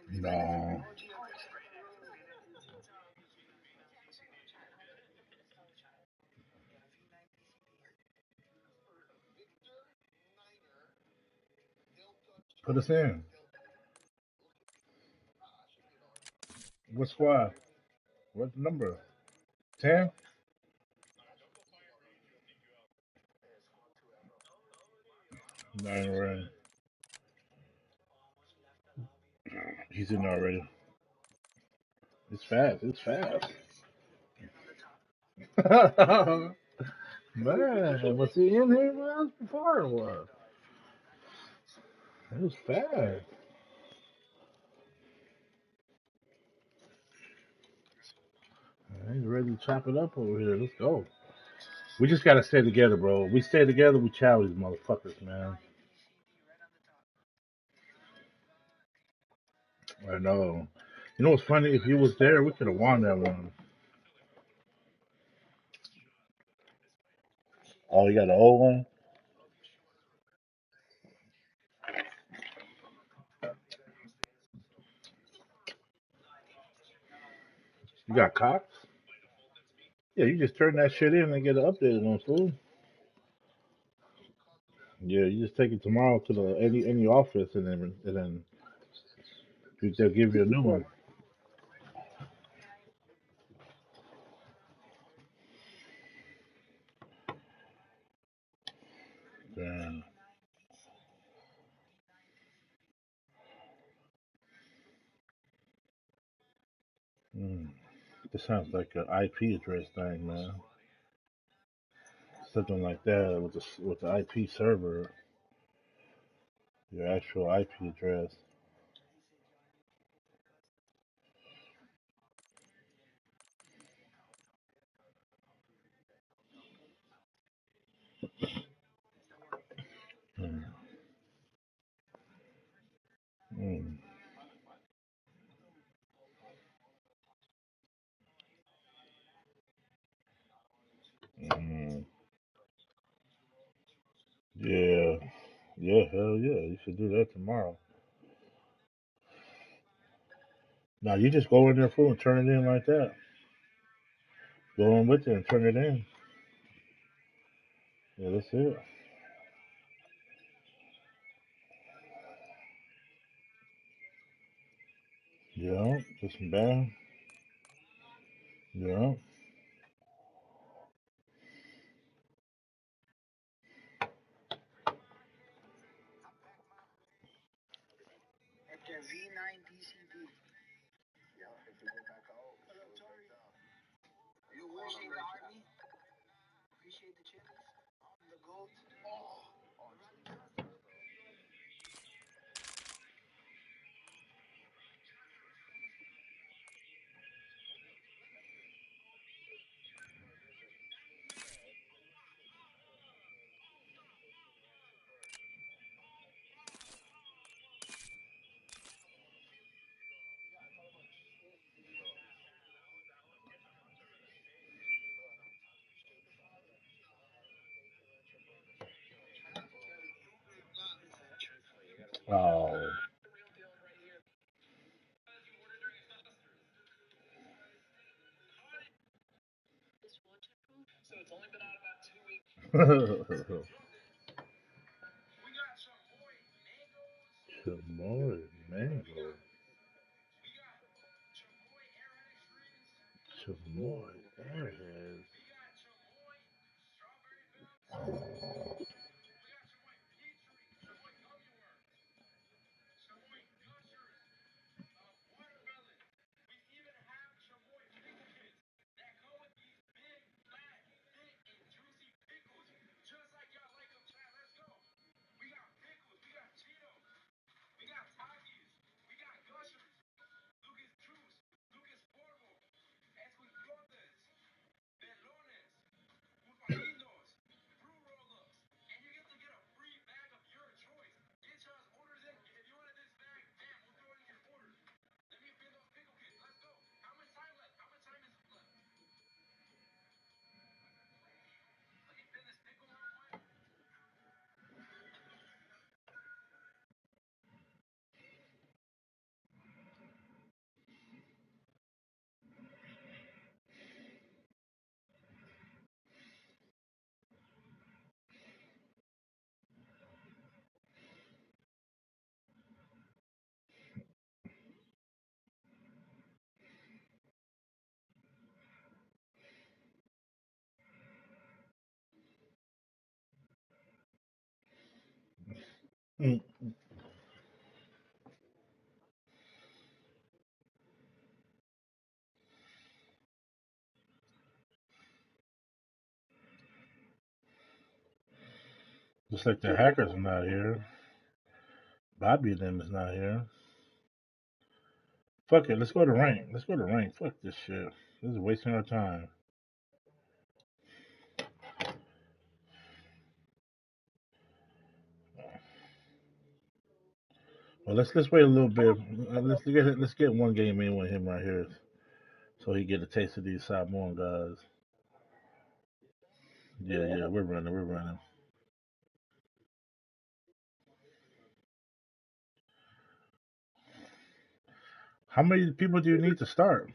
No. Put us in. What squad? What number? 10? Nine already. He's in already. It's fast. It's fast. Man, was he in here with us before or what? It was fast. He's ready to chop it up over here. Let's go. We just gotta stay together, bro. We stay together, we chow these motherfuckers, man. I know. You know what's funny? If he was there, we could have won that one. Oh, you got the old one? You got Cox? Yeah, you just turn that shit in and get it updated on food. Yeah, you just take it tomorrow to the any office and then they'll give you a new one. Damn. Mm. This sounds like an IP address thing, man. Something like that with the IP server, your actual IP address. Mm. Mm. Mm. Yeah, yeah, hell yeah. You should do that tomorrow. Now you just go in there full and turn it in like that. Go in with it and turn it in. Yeah, that's it. Yeah, just bam. Yeah. Oh. Chamoy mango. Chamoy airhead. Mm. Just like the hackers are not here. Bobby and them is not here. Fuck it, let's go to rank. Let's go to rank. Fuck this shit. This is wasting our time. Well, let's wait a little bit. Let's get one game in with him right here, so he get a taste of these Samoan guys. Yeah, we're running, we're running. How many people do you need to start?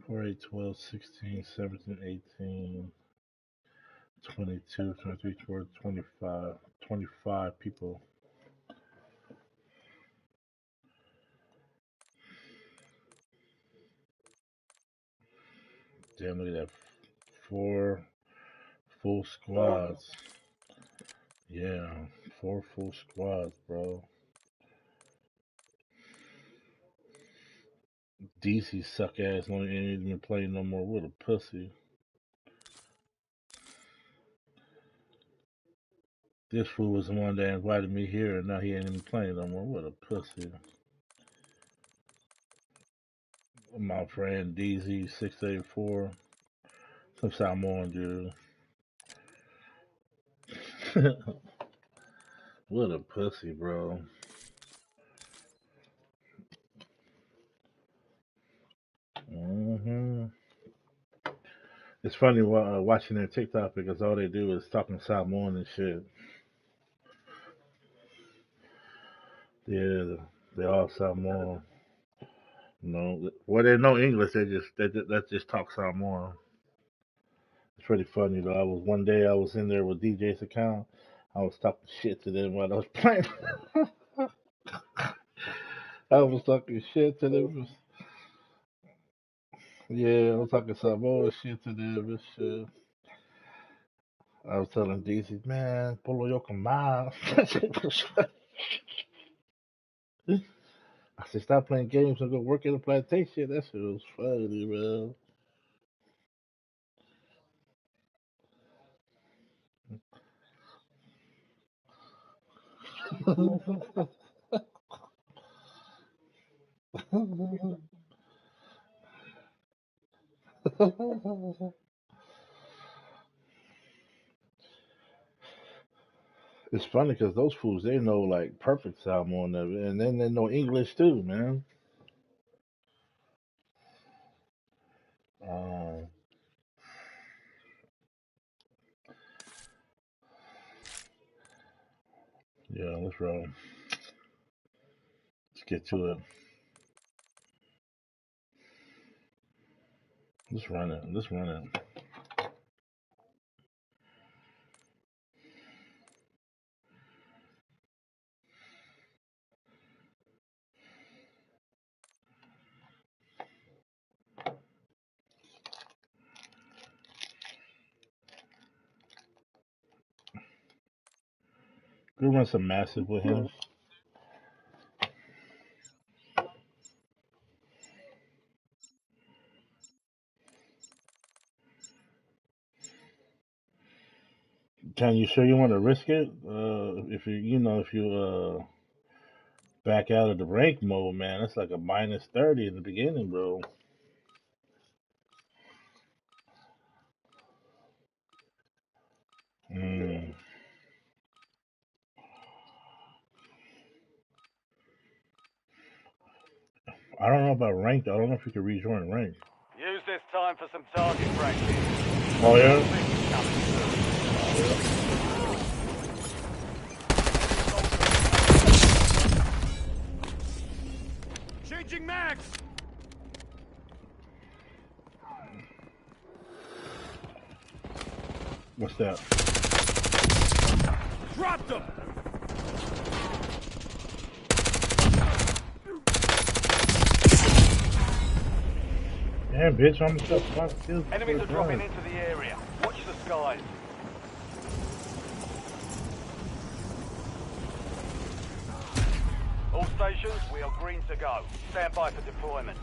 4, 8, 12, 16, 17, 18, 22, 23, 24, 25. 25 people. Damn, look at that. 4 full squads. Yeah, 4 full squads, bro. DC suck ass ain't even playing no more. What a pussy. This fool was the one that invited me here, and now he ain't even playing no more. What a pussy. My friend DZ684. Some Samoan dude. What a pussy, bro. hmm It's funny watching their TikTok because all they do is talking Samoan and shit. Yeah, they all Samoan. No, well, they know English. They just talk Samoan. It's pretty funny though. One day I was in there with DJ's account. I was talking shit to them while I was playing. I was talking shit to them. Yeah, I was talking Samoan shit to them and shit. I was telling DC, man, polo yo mal. I said, stop playing games and go work in the plantation. That shit was funny, man. It's funny because those fools, they know like perfect Samoan and then they know English too, man. Um, yeah, let's roll. Let's get to it. Let's run it. Let's run it. We run some massive with him. Can you sure you want to risk it? If if you back out of the rank mode, man, it's like a minus 30 in the beginning, bro. Mm. I don't know about ranked. I don't know if you can rejoin ranked. Use this time for some target practice. Oh yeah. Changing mags. What's that? Dropped them. Damn, bitch, I'm just about to kill. Enemies are dropping into the area. Watch the skies. locations, we are green to go. Stand by for deployment.